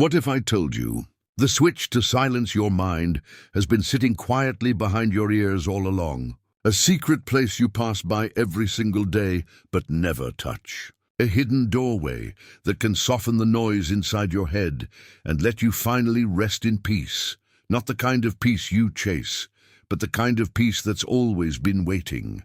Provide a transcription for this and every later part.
What if I told you the switch to silence your mind has been sitting quietly behind your ears all along? A secret place you pass by every single day but never touch. A hidden doorway that can soften the noise inside your head and let you finally rest in peace. Not the kind of peace you chase, but the kind of peace that's always been waiting.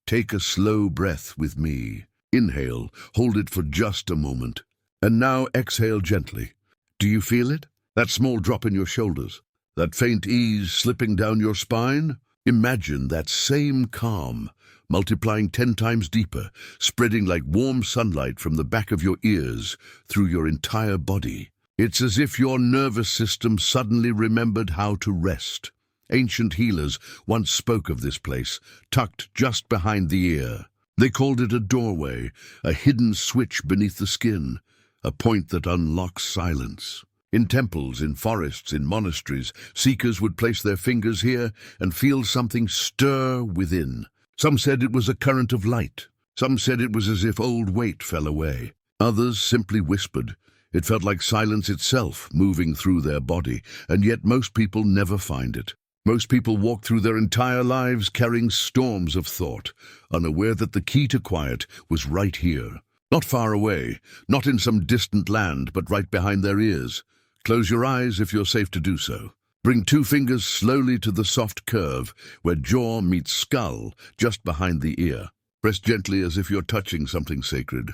Take a slow breath with me. Inhale, hold it for just a moment. And now exhale gently. Do you feel it? That small drop in your shoulders? That faint ease slipping down your spine? Imagine that same calm, multiplying 10 times deeper, spreading like warm sunlight from the back of your ears through your entire body. It's as if your nervous system suddenly remembered how to rest. Ancient healers once spoke of this place, tucked just behind the ear. They called it a doorway, a hidden switch beneath the skin, a point that unlocks silence. In temples, in forests, in monasteries, seekers would place their fingers here and feel something stir within. Some said it was a current of light. Some said it was as if old weight fell away. Others simply whispered. It felt like silence itself moving through their body, and yet most people never find it. Most people walk through their entire lives carrying storms of thought, unaware that the key to quiet was right here. Not far away, not in some distant land, but right behind their ears. Close your eyes if you're safe to do so. Bring 2 fingers slowly to the soft curve where jaw meets skull, just behind the ear. Press gently as if you're touching something sacred.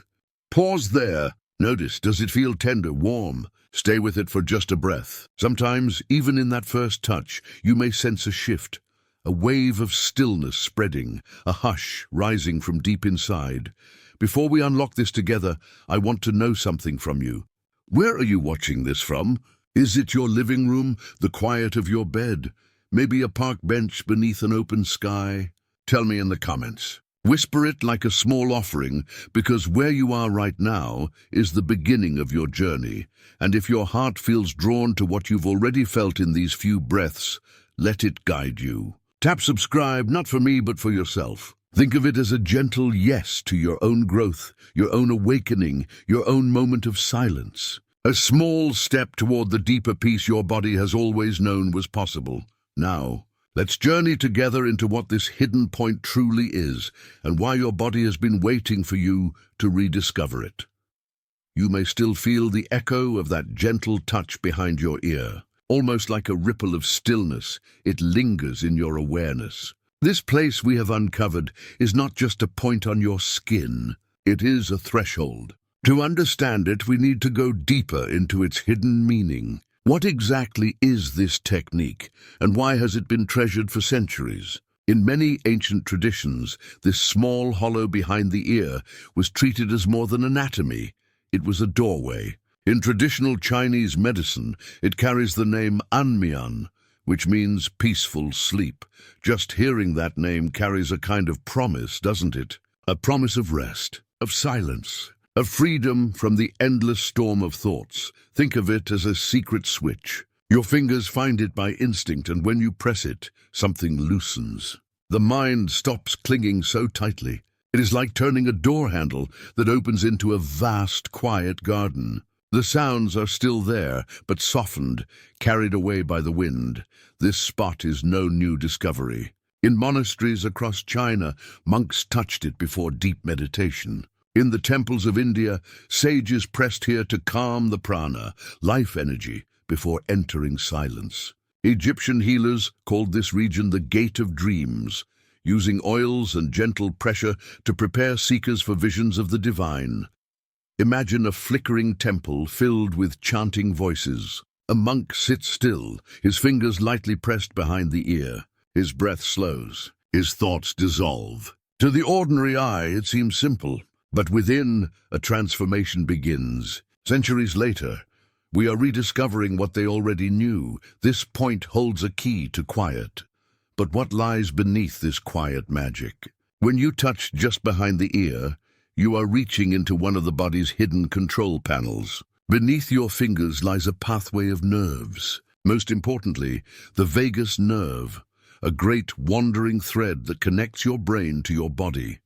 Pause there. Notice, does it feel tender, warm? Stay with it for just a breath. Sometimes, even in that first touch, you may sense a shift, a wave of stillness spreading, a hush rising from deep inside. Before we unlock this together, I want to know something from you. Where are you watching this from? Is it your living room, the quiet of your bed? Maybe a park bench beneath an open sky? Tell me in the comments. Whisper it like a small offering, because where you are right now is the beginning of your journey. And if your heart feels drawn to what you've already felt in these few breaths, let it guide you. Tap subscribe, not for me, but for yourself. Think of it as a gentle yes to your own growth, your own awakening, your own moment of silence. A small step toward the deeper peace your body has always known was possible. Now, let's journey together into what this hidden point truly is and why your body has been waiting for you to rediscover it. You may still feel the echo of that gentle touch behind your ear. Almost like a ripple of stillness, it lingers in your awareness. This place we have uncovered is not just a point on your skin, it is a threshold. To understand it, we need to go deeper into its hidden meaning. What exactly is this technique, and why has it been treasured for centuries? In many ancient traditions, this small hollow behind the ear was treated as more than anatomy. It was a doorway. In traditional Chinese medicine, it carries the name Anmian, which means peaceful sleep. Just hearing that name carries a kind of promise, doesn't it? A promise of rest, of silence, of freedom from the endless storm of thoughts. Think of it as a secret switch. Your fingers find it by instinct, and when you press it, something loosens. The mind stops clinging so tightly. It is like turning a door handle that opens into a vast, quiet garden. The sounds are still there, but softened, carried away by the wind. This spot is no new discovery. In monasteries across China, monks touched it before deep meditation. In the temples of India, sages pressed here to calm the prana, life energy, before entering silence. Egyptian healers called this region the Gate of Dreams, using oils and gentle pressure to prepare seekers for visions of the divine. Imagine a flickering temple filled with chanting voices. A monk sits still, his fingers lightly pressed behind the ear. His breath slows, his thoughts dissolve. To the ordinary eye, it seems simple, but within, a transformation begins. Centuries later, we are rediscovering what they already knew. This point holds a key to quiet. But what lies beneath this quiet magic? When you touch just behind the ear, you are reaching into one of the body's hidden control panels. Beneath your fingers lies a pathway of nerves. Most importantly, the vagus nerve, a great wandering thread that connects your brain to your body.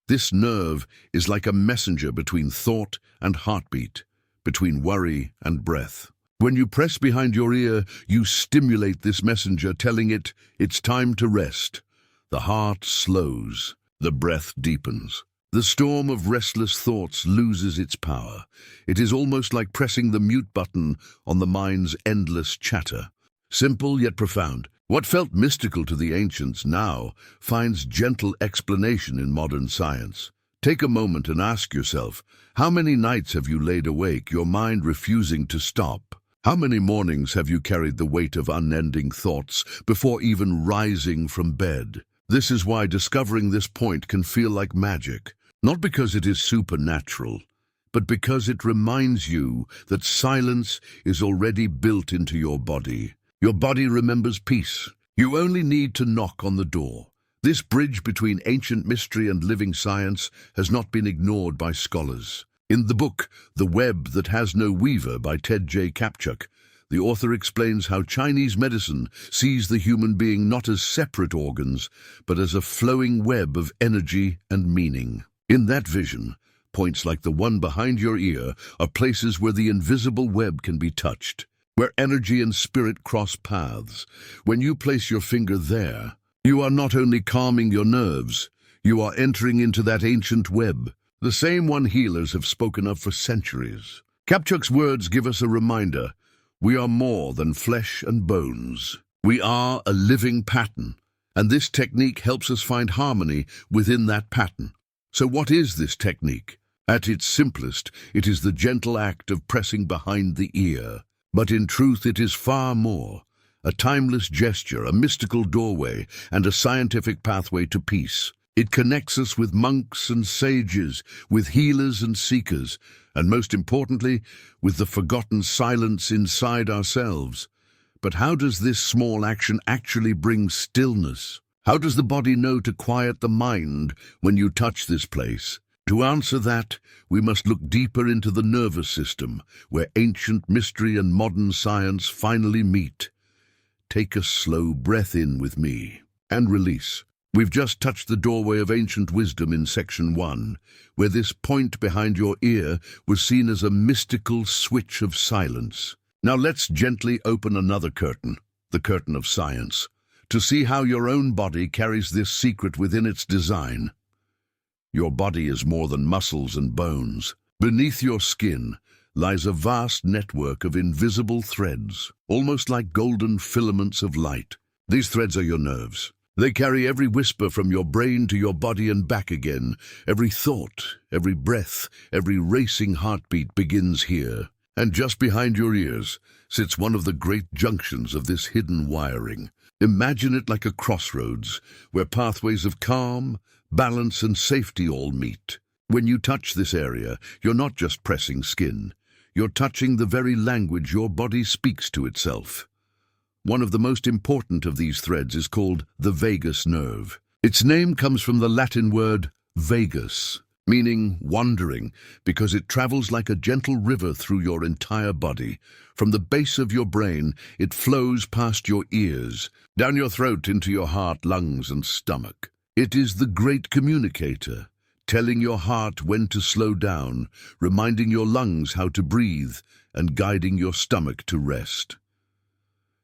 This nerve is like a messenger between thought and heartbeat, between worry and breath. When you press behind your ear, you stimulate this messenger, telling it it's time to rest. The heart slows, the breath deepens. The storm of restless thoughts loses its power. It is almost like pressing the mute button on the mind's endless chatter. Simple yet profound. What felt mystical to the ancients now finds gentle explanation in modern science. Take a moment and ask yourself, how many nights have you laid awake, your mind refusing to stop? How many mornings have you carried the weight of unending thoughts before even rising from bed? This is why discovering this point can feel like magic, not because it is supernatural, but because it reminds you that silence is already built into your body. Your body remembers peace. You only need to knock on the door. This bridge between ancient mystery and living science has not been ignored by scholars. In the book, The Web That Has No Weaver by Ted J. Kapchuk, the author explains how Chinese medicine sees the human being not as separate organs, but as a flowing web of energy and meaning. In that vision, points like the one behind your ear are places where the invisible web can be touched, where energy and spirit cross paths. When you place your finger there, you are not only calming your nerves, you are entering into that ancient web, the same one healers have spoken of for centuries. Kapchuk's words give us a reminder. We are more than flesh and bones. We are a living pattern, and this technique helps us find harmony within that pattern. So what is this technique? At its simplest, it is the gentle act of pressing behind the ear. But in truth, it is far more. A timeless gesture, a mystical doorway, and a scientific pathway to peace. It connects us with monks and sages, with healers and seekers, and most importantly, with the forgotten silence inside ourselves. But how does this small action actually bring stillness? How does the body know to quiet the mind when you touch this place? To answer that, we must look deeper into the nervous system, where ancient mystery and modern science finally meet. Take a slow breath in with me, and release. We've just touched the doorway of ancient wisdom in section 1, where this point behind your ear was seen as a mystical switch of silence. Now let's gently open another curtain, the curtain of science, to see how your own body carries this secret within its design. Your body is more than muscles and bones. Beneath your skin lies a vast network of invisible threads, almost like golden filaments of light. These threads are your nerves. They carry every whisper from your brain to your body and back again. Every thought, every breath, every racing heartbeat begins here. And just behind your ears sits one of the great junctions of this hidden wiring. Imagine it like a crossroads, where pathways of calm, balance, and safety all meet. When you touch this area, you're not just pressing skin. You're touching the very language your body speaks to itself. One of the most important of these threads is called the vagus nerve. Its name comes from the Latin word vagus, meaning wandering, because it travels like a gentle river through your entire body. From the base of your brain, it flows past your ears, down your throat into your heart, lungs, and stomach. It is the great communicator, telling your heart when to slow down, reminding your lungs how to breathe, and guiding your stomach to rest.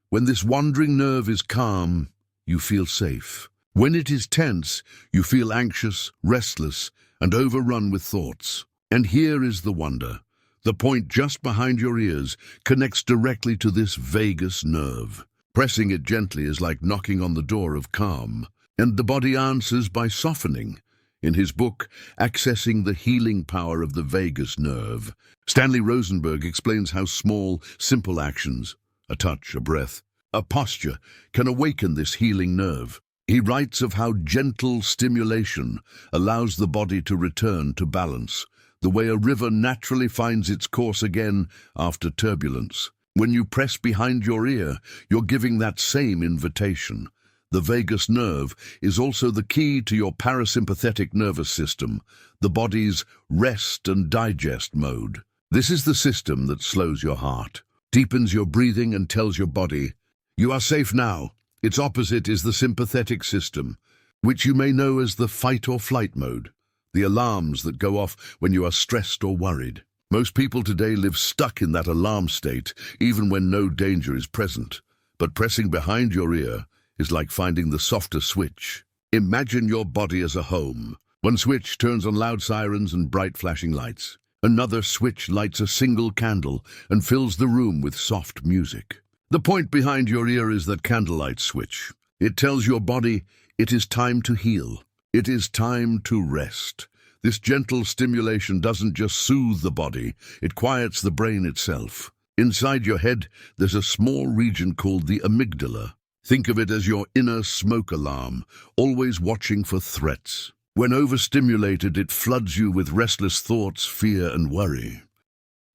When this wandering nerve is calm, you feel safe. When it is tense, you feel anxious, restless, and overrun with thoughts. And here is the wonder. The point just behind your ears connects directly to this vagus nerve. Pressing it gently is like knocking on the door of calm, and the body answers by softening. In his book, Accessing the Healing Power of the Vagus Nerve, Stanley Rosenberg explains how small, simple actions, a touch, a breath, a posture, can awaken this healing nerve. He writes of how gentle stimulation allows the body to return to balance, the way a river naturally finds its course again after turbulence. When you press behind your ear, you're giving that same invitation. The vagus nerve is also the key to your parasympathetic nervous system, the body's rest and digest mode. This is the system that slows your heart, deepens your breathing, and tells your body, you are safe now. Its opposite is the sympathetic system, which you may know as the fight or flight mode, the alarms that go off when you are stressed or worried. Most people today live stuck in that alarm state, even when no danger is present. But pressing behind your ear is like finding the softer switch. Imagine your body as a home. One switch turns on loud sirens and bright flashing lights. Another switch lights a single candle and fills the room with soft music. The point behind your ear is that candlelight switch. It tells your body it is time to heal. It is time to rest. This gentle stimulation doesn't just soothe the body, it quiets the brain itself. Inside your head, there's a small region called the amygdala. Think of it as your inner smoke alarm, always watching for threats. When overstimulated, it floods you with restless thoughts, fear, and worry.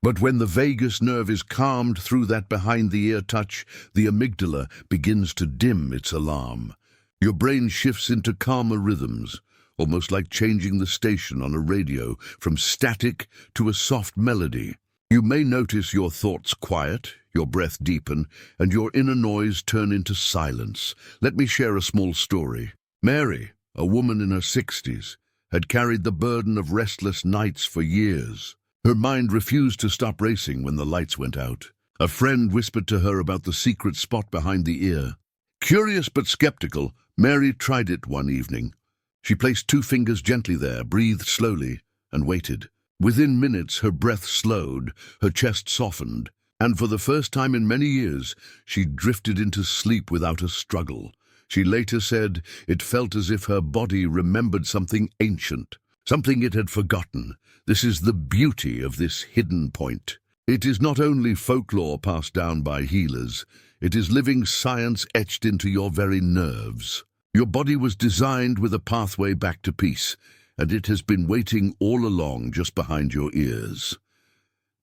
But when the vagus nerve is calmed through that behind-the-ear touch, the amygdala begins to dim its alarm. Your brain shifts into calmer rhythms, almost like changing the station on a radio from static to a soft melody. You may notice your thoughts quiet, your breath deepen, and your inner noise turn into silence. Let me share a small story. Mary, a woman in her 60s, had carried the burden of restless nights for years. Her mind refused to stop racing when the lights went out. A friend whispered to her about the secret spot behind the ear. Curious but skeptical, Mary tried it one evening. She placed 2 fingers gently there, breathed slowly, and waited. Within minutes, her breath slowed, her chest softened, and for the first time in many years, she drifted into sleep without a struggle. She later said it felt as if her body remembered something ancient, something it had forgotten. This is the beauty of this hidden point. It is not only folklore passed down by healers, it is living science etched into your very nerves. Your body was designed with a pathway back to peace, and it has been waiting all along just behind your ears.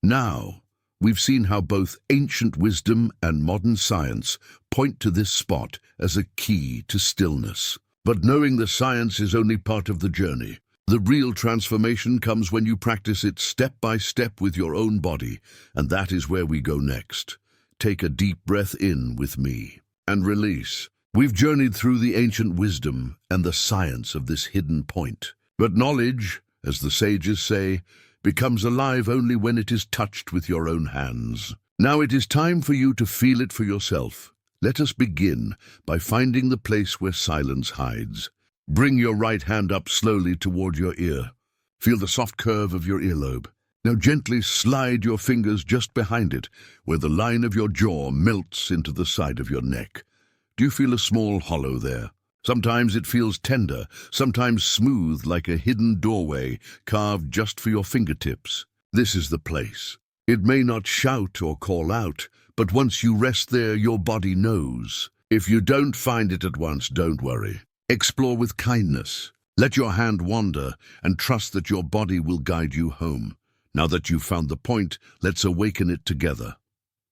Now, we've seen how both ancient wisdom and modern science point to this spot as a key to stillness. But knowing the science is only part of the journey. The real transformation comes when you practice it step by step with your own body, and that is where we go next. Take a deep breath in with me and release. We've journeyed through the ancient wisdom and the science of this hidden point. But knowledge, as the sages say, becomes alive only when it is touched with your own hands. Now it is time for you to feel it for yourself. Let us begin by finding the place where silence hides. Bring your right hand up slowly toward your ear. Feel the soft curve of your earlobe. Now gently slide your fingers just behind it, where the line of your jaw melts into the side of your neck. Do you feel a small hollow there? Sometimes it feels tender, sometimes smooth like a hidden doorway carved just for your fingertips. This is the place. It may not shout or call out, but once you rest there, your body knows. If you don't find it at once, don't worry. Explore with kindness. Let your hand wander and trust that your body will guide you home. Now that you've found the point, let's awaken it together.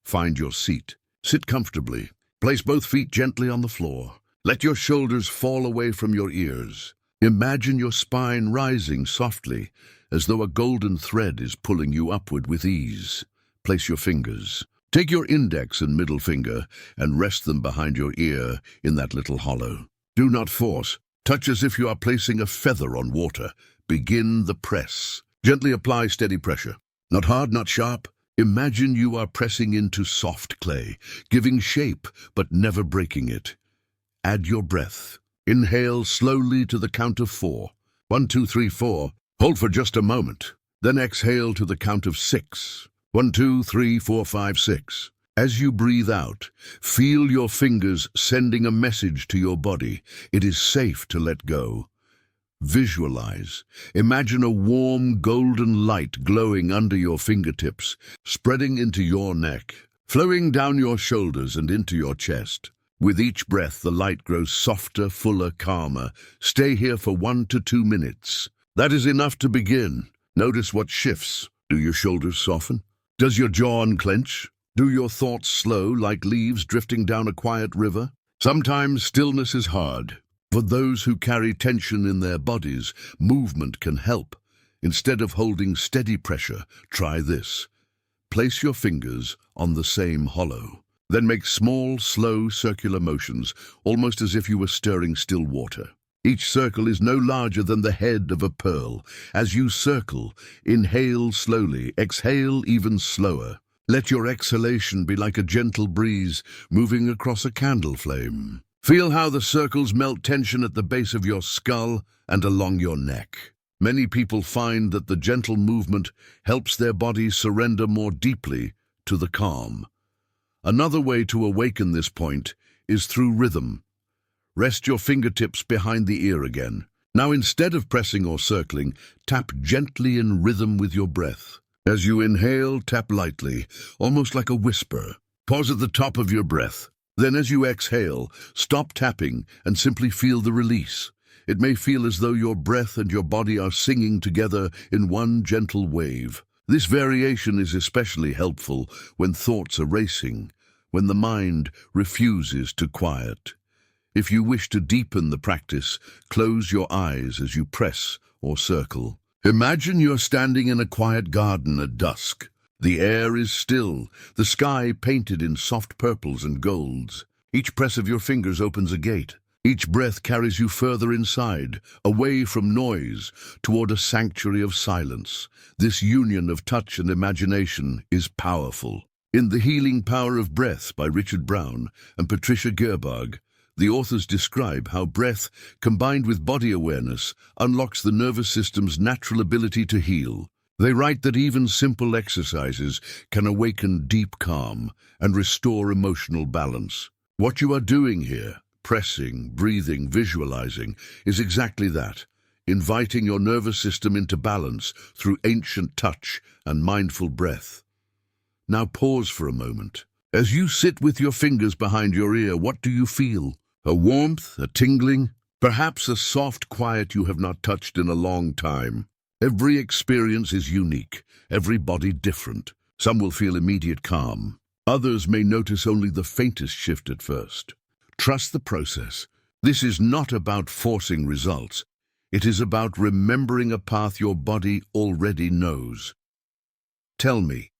Find your seat. Sit comfortably. Place both feet gently on the floor. Let your shoulders fall away from your ears. Imagine your spine rising softly, as though a golden thread is pulling you upward with ease. Place your fingers. Take your index and middle finger and rest them behind your ear in that little hollow. Do not force. Touch as if you are placing a feather on water. Begin the press. Gently apply steady pressure. Not hard, not sharp. Imagine you are pressing into soft clay, giving shape but never breaking it. Add your breath. Inhale slowly to the count of 4. 1, 2, 3, 4. Hold for just a moment. Then exhale to the count of 6. 1, 2, 3, 4, 5, 6. As you breathe out, feel your fingers sending a message to your body. It is safe to let go. Visualize. Imagine a warm golden light glowing under your fingertips, spreading into your neck, flowing down your shoulders and into your chest. With each breath, the light grows softer, fuller, calmer. Stay here for 1 to 2 minutes. That is enough to begin. Notice what shifts. Do your shoulders soften? Does your jaw unclench? Do your thoughts slow like leaves drifting down a quiet river? Sometimes stillness is hard. For those who carry tension in their bodies, movement can help. Instead of holding steady pressure, try this. Place your fingers on the same hollow. Then make small, slow circular motions, almost as if you were stirring still water. Each circle is no larger than the head of a pearl. As you circle, inhale slowly, exhale even slower. Let your exhalation be like a gentle breeze moving across a candle flame. Feel how the circles melt tension at the base of your skull and along your neck. Many people find that the gentle movement helps their bodies surrender more deeply to the calm. Another way to awaken this point is through rhythm. Rest your fingertips behind the ear again. Now, instead of pressing or circling, tap gently in rhythm with your breath. As you inhale, tap lightly, almost like a whisper. Pause at the top of your breath. Then as you exhale, stop tapping and simply feel the release. It may feel as though your breath and your body are singing together in one gentle wave. This variation is especially helpful when thoughts are racing, when the mind refuses to quiet. If you wish to deepen the practice, close your eyes as you press or circle. Imagine you're standing in a quiet garden at dusk. The air is still, the sky painted in soft purples and golds. Each press of your fingers opens a gate. Each breath carries you further inside, away from noise, toward a sanctuary of silence. This union of touch and imagination is powerful. In The Healing Power of Breath by Richard Brown and Patricia Gerberg, the authors describe how breath, combined with body awareness, unlocks the nervous system's natural ability to heal. They write that even simple exercises can awaken deep calm and restore emotional balance. What you are doing here, pressing, breathing, visualizing, is exactly that, inviting your nervous system into balance through ancient touch and mindful breath. Now pause for a moment. As you sit with your fingers behind your ear, what do you feel? A warmth, a tingling, perhaps a soft quiet you have not touched in a long time. Every experience is unique, every body different. Some will feel immediate calm. Others may notice only the faintest shift at first. Trust the process. This is not about forcing results. It is about remembering a path your body already knows. Tell me,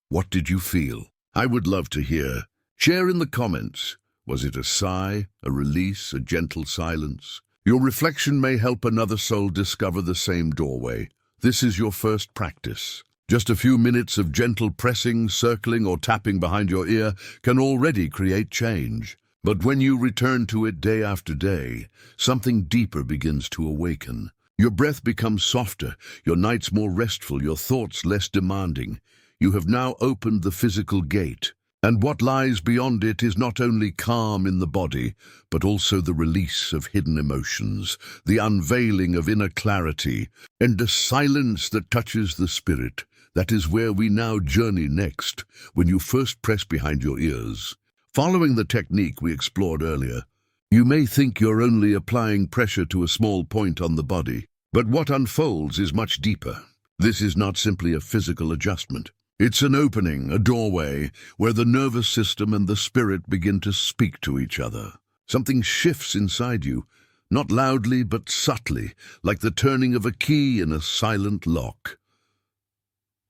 what did you feel? I would love to hear. Share in the comments. Was it a sigh, a release, a gentle silence? Your reflection may help another soul discover the same doorway. This is your first practice. Just a few minutes of gentle pressing, circling, or tapping behind your ear can already create change. But when you return to it day after day, something deeper begins to awaken. Your breath becomes softer, your nights more restful, your thoughts less demanding. You have now opened the physical gate. And what lies beyond it is not only calm in the body, but also the release of hidden emotions, the unveiling of inner clarity, and a silence that touches the spirit. That is where we now journey next, when you first press behind your ears. Following the technique we explored earlier, you may think you're only applying pressure to a small point on the body, but what unfolds is much deeper. This is not simply a physical adjustment. It's an opening, a doorway, where the nervous system and the spirit begin to speak to each other. Something shifts inside you, not loudly but subtly, like the turning of a key in a silent lock.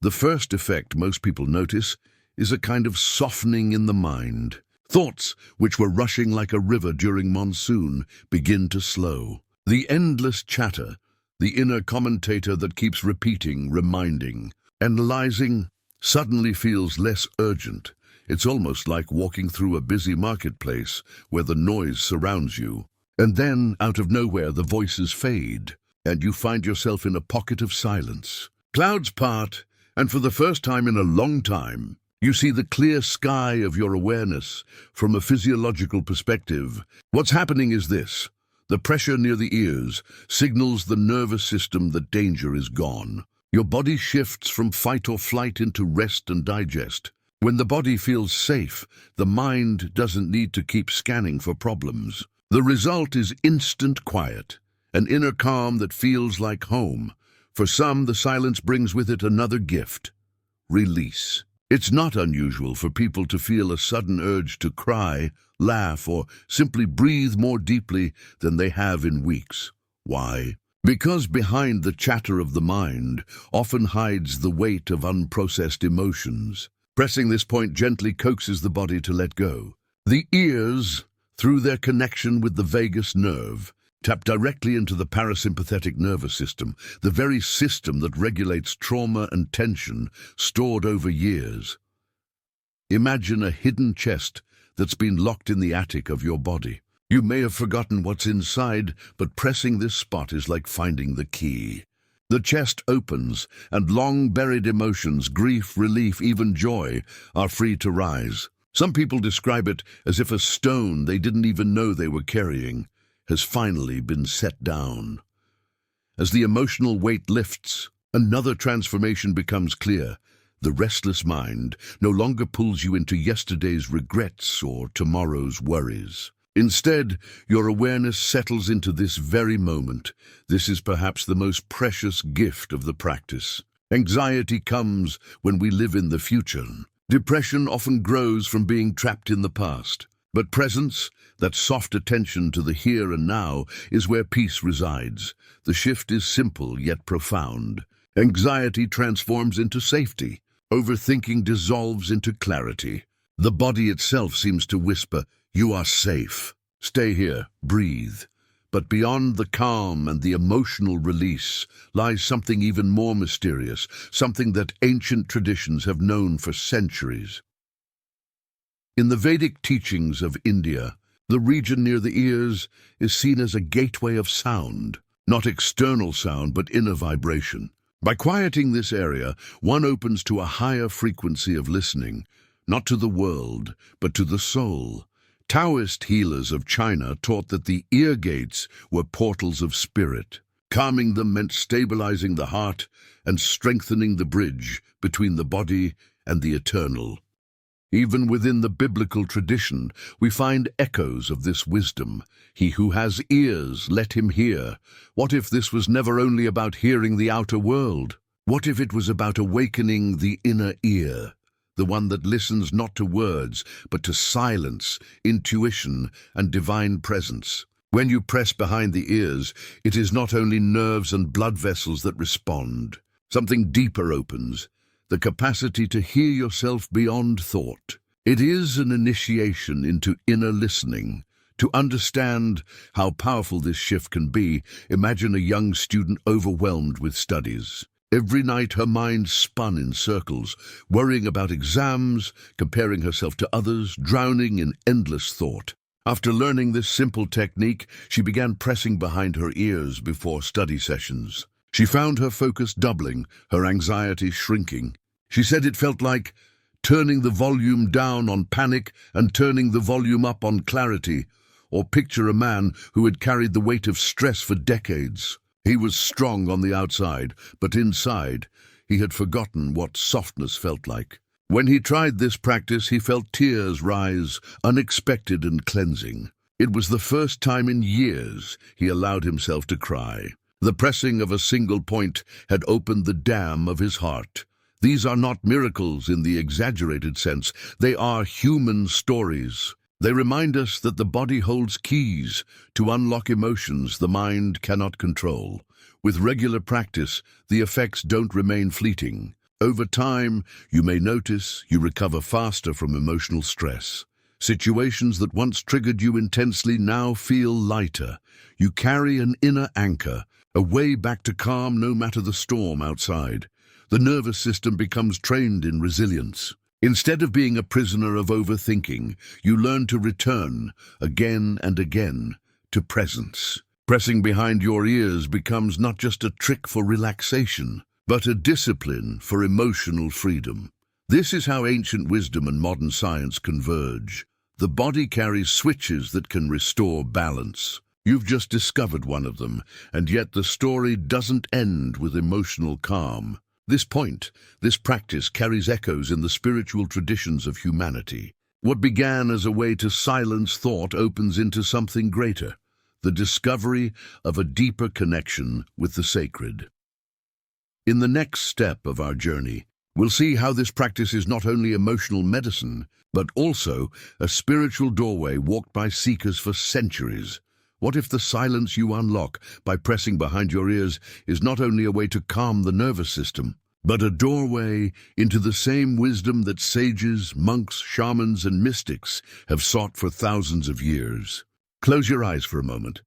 The first effect most people notice is a kind of softening in the mind. Thoughts, which were rushing like a river during monsoon, begin to slow. The endless chatter, the inner commentator that keeps repeating, reminding, analyzing, suddenly feels less urgent. It's almost like walking through a busy marketplace where the noise surrounds you. And then, out of nowhere, the voices fade, and you find yourself in a pocket of silence. Clouds part, and for the first time in a long time, you see the clear sky of your awareness from a physiological perspective. What's happening is this. The pressure near the ears signals the nervous system that danger is gone. Your body shifts from fight or flight into rest and digest. When the body feels safe, the mind doesn't need to keep scanning for problems. The result is instant quiet, an inner calm that feels like home. For some, the silence brings with it another gift: release. It's not unusual for people to feel a sudden urge to cry, laugh, or simply breathe more deeply than they have in weeks. Why? Because behind the chatter of the mind often hides the weight of unprocessed emotions. Pressing this point gently coaxes the body to let go. The ears, through their connection with the vagus nerve, Tap directly into the parasympathetic nervous system, the very system that regulates trauma and tension stored over years. Imagine a hidden chest that's been locked in the attic of your body. You may have forgotten what's inside, but pressing this spot is like finding the key. The chest opens, and long-buried emotions, grief, relief, even joy, are free to rise. Some people describe it as if a stone they didn't even know they were carrying has finally been set down. As the emotional weight lifts, another transformation becomes clear. The restless mind no longer pulls you into yesterday's regrets or tomorrow's worries. Instead, your awareness settles into this very moment. This is perhaps the most precious gift of the practice. Anxiety comes when we live in the future. Depression often grows from being trapped in the past. But presence, that soft attention to the here and now, is where peace resides. The shift is simple yet profound. Anxiety transforms into safety. Overthinking dissolves into clarity. The body itself seems to whisper, "You are safe. Stay here, breathe." But beyond the calm and the emotional release lies something even more mysterious, something that ancient traditions have known for centuries. In the Vedic teachings of India, the region near the ears is seen as a gateway of sound, not external sound but inner vibration. By quieting this area, one opens to a higher frequency of listening, not to the world, but to the soul. Taoist healers of China taught that the ear gates were portals of spirit. Calming them meant stabilizing the heart and strengthening the bridge between the body and the eternal. Even within the biblical tradition, we find echoes of this wisdom. He who has ears, let him hear. What if this was never only about hearing the outer world? What if it was about awakening the inner ear? The one that listens not to words, but to silence, intuition, and divine presence. When you press behind the ears, it is not only nerves and blood vessels that respond. Something deeper opens, the capacity to hear yourself beyond thought. It is an initiation into inner listening. To understand how powerful this shift can be, imagine a young student overwhelmed with studies. Every night her mind spun in circles, worrying about exams, comparing herself to others, drowning in endless thought. After learning this simple technique, she began pressing behind her ears before study sessions. She found her focus doubling, her anxiety shrinking. She said it felt like turning the volume down on panic and turning the volume up on clarity. Or picture a man who had carried the weight of stress for decades. He was strong on the outside, but inside, he had forgotten what softness felt like. When he tried this practice, he felt tears rise, unexpected and cleansing. It was the first time in years he allowed himself to cry. The pressing of a single point had opened the dam of his heart. These are not miracles in the exaggerated sense. They are human stories. They remind us that the body holds keys to unlock emotions the mind cannot control. With regular practice, the effects don't remain fleeting. Over time, you may notice you recover faster from emotional stress. Situations that once triggered you intensely now feel lighter. You carry an inner anchor, a way back to calm no matter the storm outside. The nervous system becomes trained in resilience. Instead of being a prisoner of overthinking, you learn to return, again and again, to presence. Pressing behind your ears becomes not just a trick for relaxation, but a discipline for emotional freedom. This is how ancient wisdom and modern science converge. The body carries switches that can restore balance. You've just discovered one of them, and yet the story doesn't end with emotional calm. This practice carries echoes in the spiritual traditions of humanity. What began as a way to silence thought opens into something greater, the discovery of a deeper connection with the sacred. In the next step of our journey, we'll see how this practice is not only emotional medicine, but also a spiritual doorway walked by seekers for centuries. What if the silence you unlock by pressing behind your ears is not only a way to calm the nervous system, but a doorway into the same wisdom that sages, monks, shamans, and mystics have sought for thousands of years? Close your eyes for a moment.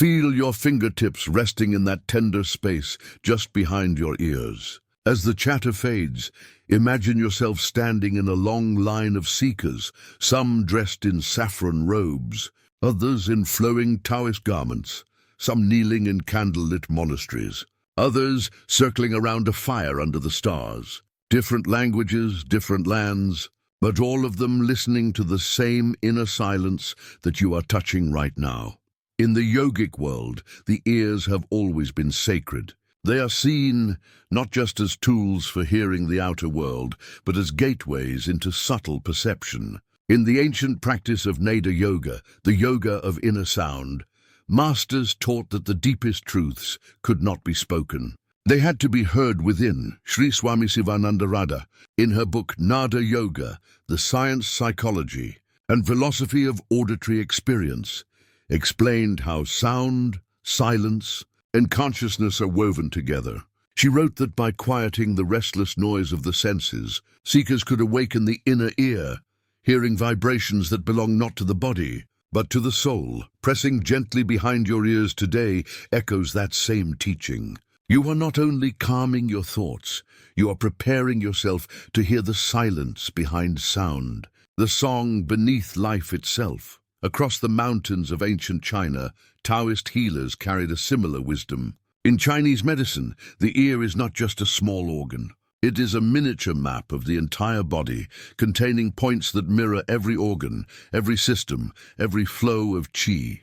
Feel your fingertips resting in that tender space just behind your ears. As the chatter fades, imagine yourself standing in a long line of seekers, some dressed in saffron robes, others in flowing Taoist garments, some kneeling in candlelit monasteries, others circling around a fire under the stars. Different languages, different lands, but all of them listening to the same inner silence that you are touching right now. In the yogic world, the ears have always been sacred. They are seen not just as tools for hearing the outer world, but as gateways into subtle perception. In the ancient practice of Nada Yoga, the yoga of inner sound, masters taught that the deepest truths could not be spoken. They had to be heard within. Sri Swami Sivananda Radha, in her book Nada Yoga, The Science, Psychology, and Philosophy of Auditory Experience, explained how sound, silence, and consciousness are woven together. She wrote that by quieting the restless noise of the senses, seekers could awaken the inner ear, hearing vibrations that belong not to the body, but to the soul. Pressing gently behind your ears today echoes that same teaching. You are not only calming your thoughts, you are preparing yourself to hear the silence behind sound, the song beneath life itself. Across the mountains of ancient China, Taoist healers carried a similar wisdom. In Chinese medicine, the ear is not just a small organ. It is a miniature map of the entire body, containing points that mirror every organ, every system, every flow of qi,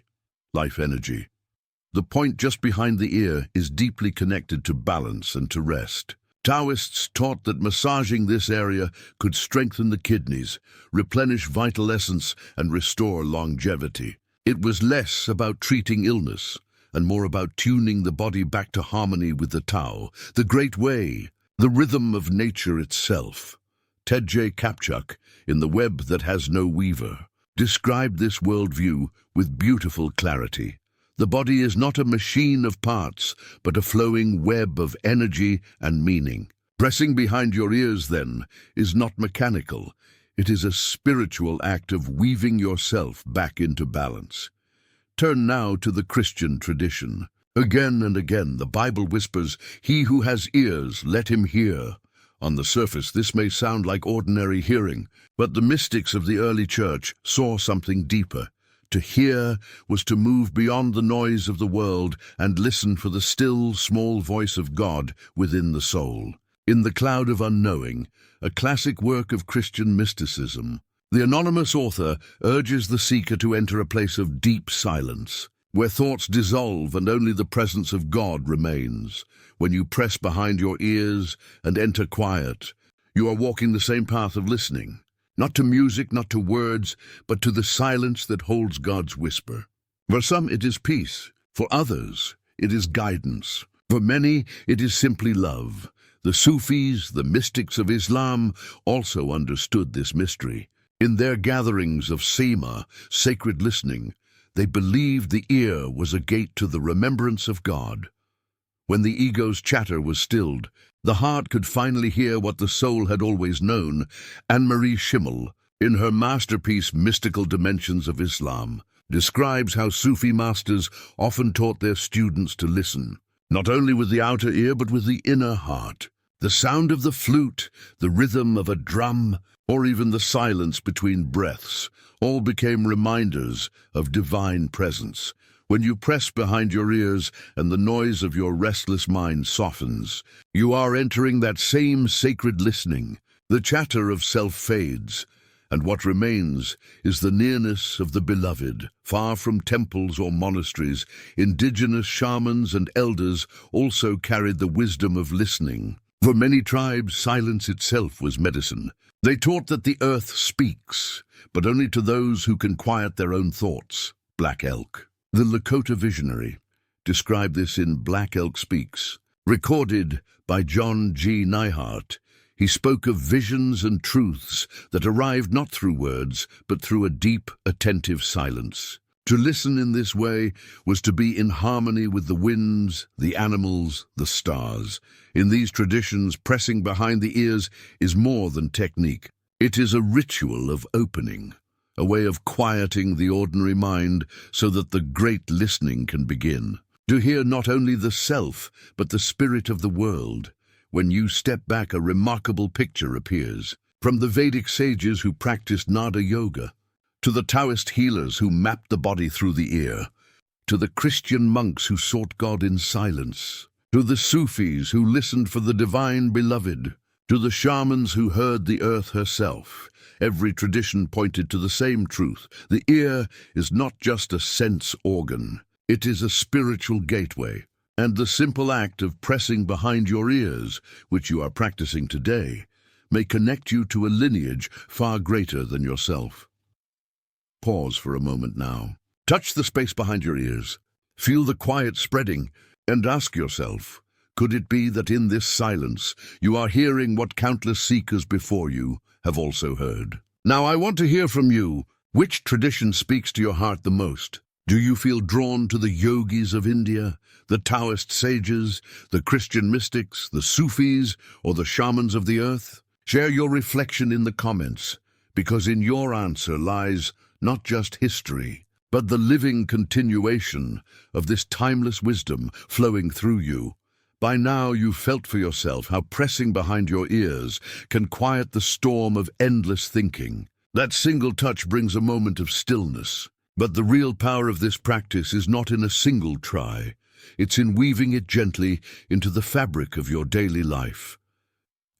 life energy. The point just behind the ear is deeply connected to balance and to rest. Taoists taught that massaging this area could strengthen the kidneys, replenish vital essence, and restore longevity. It was less about treating illness and more about tuning the body back to harmony with the Tao, the great way, the rhythm of nature itself. Ted J. Kapchuk, in The Web That Has No Weaver, described this worldview with beautiful clarity. The body is not a machine of parts, but a flowing web of energy and meaning. Pressing behind your ears, then, is not mechanical. It is a spiritual act of weaving yourself back into balance. Turn now to the Christian tradition. Again and again, the Bible whispers, "He who has ears, let him hear." On the surface, this may sound like ordinary hearing, but the mystics of the early church saw something deeper. To hear was to move beyond the noise of the world and listen for the still, small voice of God within the soul. In The Cloud of Unknowing, a classic work of Christian mysticism, the anonymous author urges the seeker to enter a place of deep silence, where thoughts dissolve and only the presence of God remains. When you press behind your ears and enter quiet, you are walking the same path of listening. Not to music, not to words, but to the silence that holds God's whisper. For some it is peace, for others it is guidance. For many it is simply love. The Sufis, the mystics of Islam, also understood this mystery. In their gatherings of Sema, sacred listening, they believed the ear was a gate to the remembrance of God. When the ego's chatter was stilled, the heart could finally hear what the soul had always known. Anne-Marie Schimmel, in her masterpiece Mystical Dimensions of Islam, describes how Sufi masters often taught their students to listen, not only with the outer ear but with the inner heart. The sound of the flute, the rhythm of a drum, or even the silence between breaths, all became reminders of divine presence. When you press behind your ears and the noise of your restless mind softens, you are entering that same sacred listening. The chatter of self fades, and what remains is the nearness of the beloved. Far from temples or monasteries, indigenous shamans and elders also carried the wisdom of listening. For many tribes, silence itself was medicine. They taught that the earth speaks, but only to those who can quiet their own thoughts. Black Elk, the Lakota visionary, described this in Black Elk Speaks. Recorded by John G. Neihart, he spoke of visions and truths that arrived not through words, but through a deep, attentive silence. To listen in this way was to be in harmony with the winds, the animals, the stars. In these traditions, pressing behind the ears is more than technique. It is a ritual of opening, a way of quieting the ordinary mind so that the great listening can begin. To hear not only the self, but the spirit of the world. When you step back, a remarkable picture appears. From the Vedic sages who practiced Nada Yoga, to the Taoist healers who mapped the body through the ear, to the Christian monks who sought God in silence, to the Sufis who listened for the divine beloved, to the shamans who heard the earth herself, every tradition pointed to the same truth. The ear is not just a sense organ, it is a spiritual gateway. And the simple act of pressing behind your ears, which you are practicing today, may connect you to a lineage far greater than yourself. Pause for a moment now. Touch the space behind your ears. Feel the quiet spreading, and ask yourself, could it be that in this silence you are hearing what countless seekers before you have also heard? Now I want to hear from you. Which tradition speaks to your heart the most? Do you feel drawn to the yogis of India, the Taoist sages, the Christian mystics, the Sufis, or the shamans of the earth? Share your reflection in the comments, because in your answer lies not just history, but the living continuation of this timeless wisdom flowing through you. By now you've felt for yourself how pressing behind your ears can quiet the storm of endless thinking. That single touch brings a moment of stillness. But the real power of this practice is not in a single try. It's in weaving it gently into the fabric of your daily life.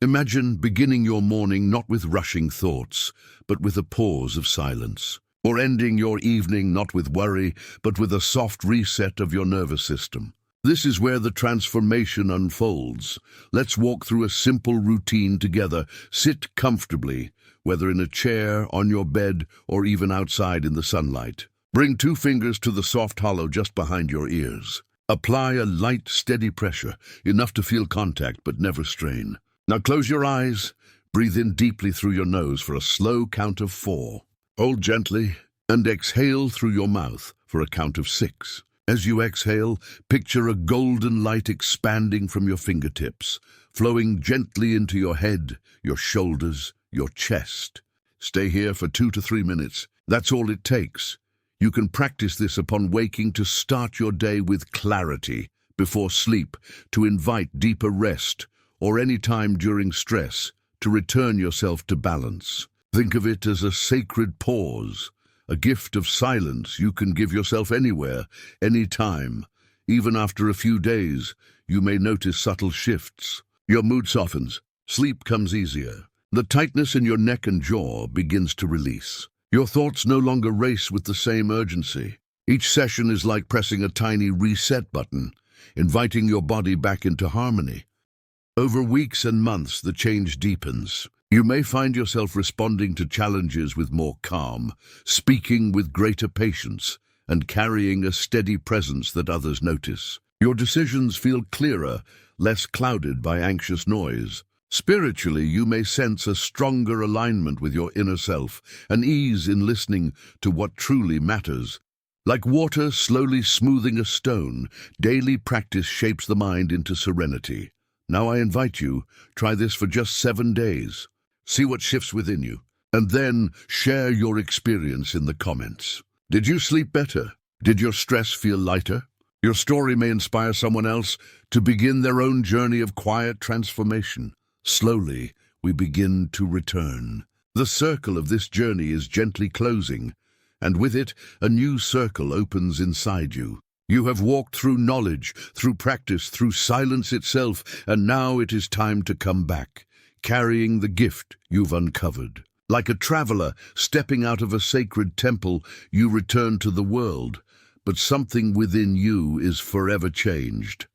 Imagine beginning your morning not with rushing thoughts, but with a pause of silence. Or ending your evening not with worry, but with a soft reset of your nervous system. This is where the transformation unfolds. Let's walk through a simple routine together. Sit comfortably, whether in a chair, on your bed, or even outside in the sunlight. Bring 2 fingers to the soft hollow just behind your ears. Apply a light, steady pressure, enough to feel contact but never strain. Now close your eyes, breathe in deeply through your nose for a slow count of 4. Hold gently, and exhale through your mouth for a count of 6. As you exhale, picture a golden light expanding from your fingertips, flowing gently into your head, your shoulders, your chest. Stay here for 2 to 3 minutes. That's all it takes. You can practice this upon waking to start your day with clarity, before sleep, to invite deeper rest, or any time during stress, to return yourself to balance. Think of it as a sacred pause, a gift of silence you can give yourself anywhere, anytime. Even after a few days, you may notice subtle shifts. Your mood softens, sleep comes easier. The tightness in your neck and jaw begins to release. Your thoughts no longer race with the same urgency. Each session is like pressing a tiny reset button, inviting your body back into harmony. Over weeks and months, the change deepens. You may find yourself responding to challenges with more calm, speaking with greater patience, and carrying a steady presence that others notice. Your decisions feel clearer, less clouded by anxious noise. Spiritually, you may sense a stronger alignment with your inner self, an ease in listening to what truly matters. Like water slowly smoothing a stone, daily practice shapes the mind into serenity. Now I invite you, try this for just 7 days. See what shifts within you, and then share your experience in the comments. Did you sleep better? Did your stress feel lighter? Your story may inspire someone else to begin their own journey of quiet transformation. Slowly, we begin to return. The circle of this journey is gently closing, and with it, a new circle opens inside you. You have walked through knowledge, through practice, through silence itself, and now it is time to come back, carrying the gift you've uncovered. Like a traveler stepping out of a sacred temple, you return to the world, but something within you is forever changed.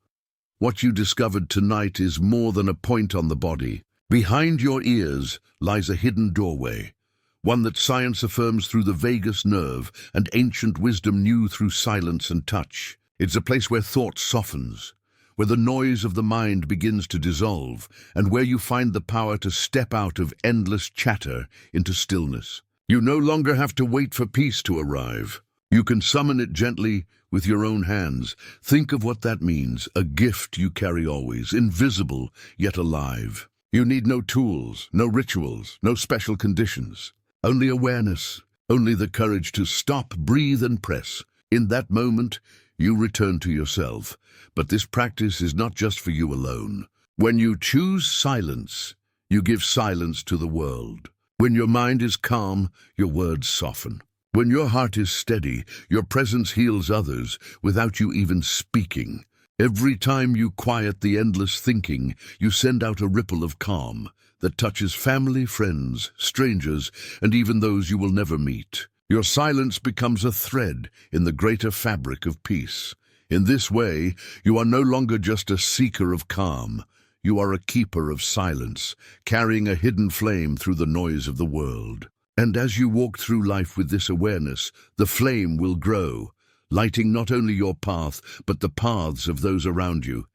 What you discovered tonight is more than a point on the body. Behind your ears lies a hidden doorway, one that science affirms through the vagus nerve and ancient wisdom knew through silence and touch. It's a place where thought softens, where the noise of the mind begins to dissolve, and where you find the power to step out of endless chatter into stillness. You no longer have to wait for peace to arrive. You can summon it gently with your own hands. Think of what that means, a gift you carry always, invisible yet alive. You need no tools, no rituals, no special conditions. Only awareness, only the courage to stop, breathe, and press. In that moment, you return to yourself. But this practice is not just for you alone. When you choose silence, you give silence to the world. When your mind is calm, your words soften. When your heart is steady, your presence heals others without you even speaking. Every time you quiet the endless thinking, you send out a ripple of calm that touches family, friends, strangers, and even those you will never meet. Your silence becomes a thread in the greater fabric of peace. In this way, you are no longer just a seeker of calm. You are a keeper of silence, carrying a hidden flame through the noise of the world. And as you walk through life with this awareness, the flame will grow, lighting not only your path, but the paths of those around you.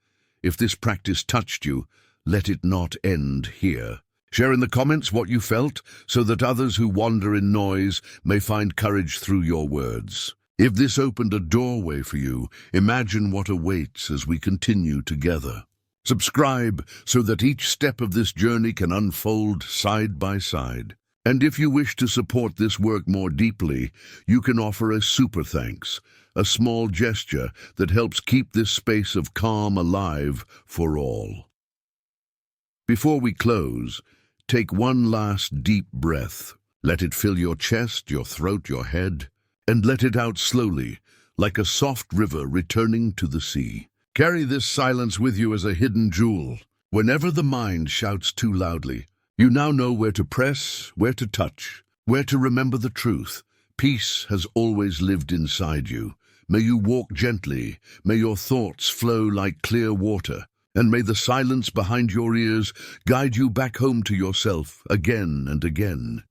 If this practice touched you, let it not end here. Share in the comments what you felt, so that others who wander in noise may find courage through your words. If this opened a doorway for you, imagine what awaits as we continue together. Subscribe so that each step of this journey can unfold side by side. And if you wish to support this work more deeply, you can offer a super thanks, a small gesture that helps keep this space of calm alive for all. Before we close, take one last deep breath. Let it fill your chest, your throat, your head, and let it out slowly, like a soft river returning to the sea. Carry this silence with you as a hidden jewel. Whenever the mind shouts too loudly, you now know where to press, where to touch, where to remember the truth. Peace has always lived inside you. May you walk gently, may your thoughts flow like clear water, and may the silence behind your ears guide you back home to yourself again and again.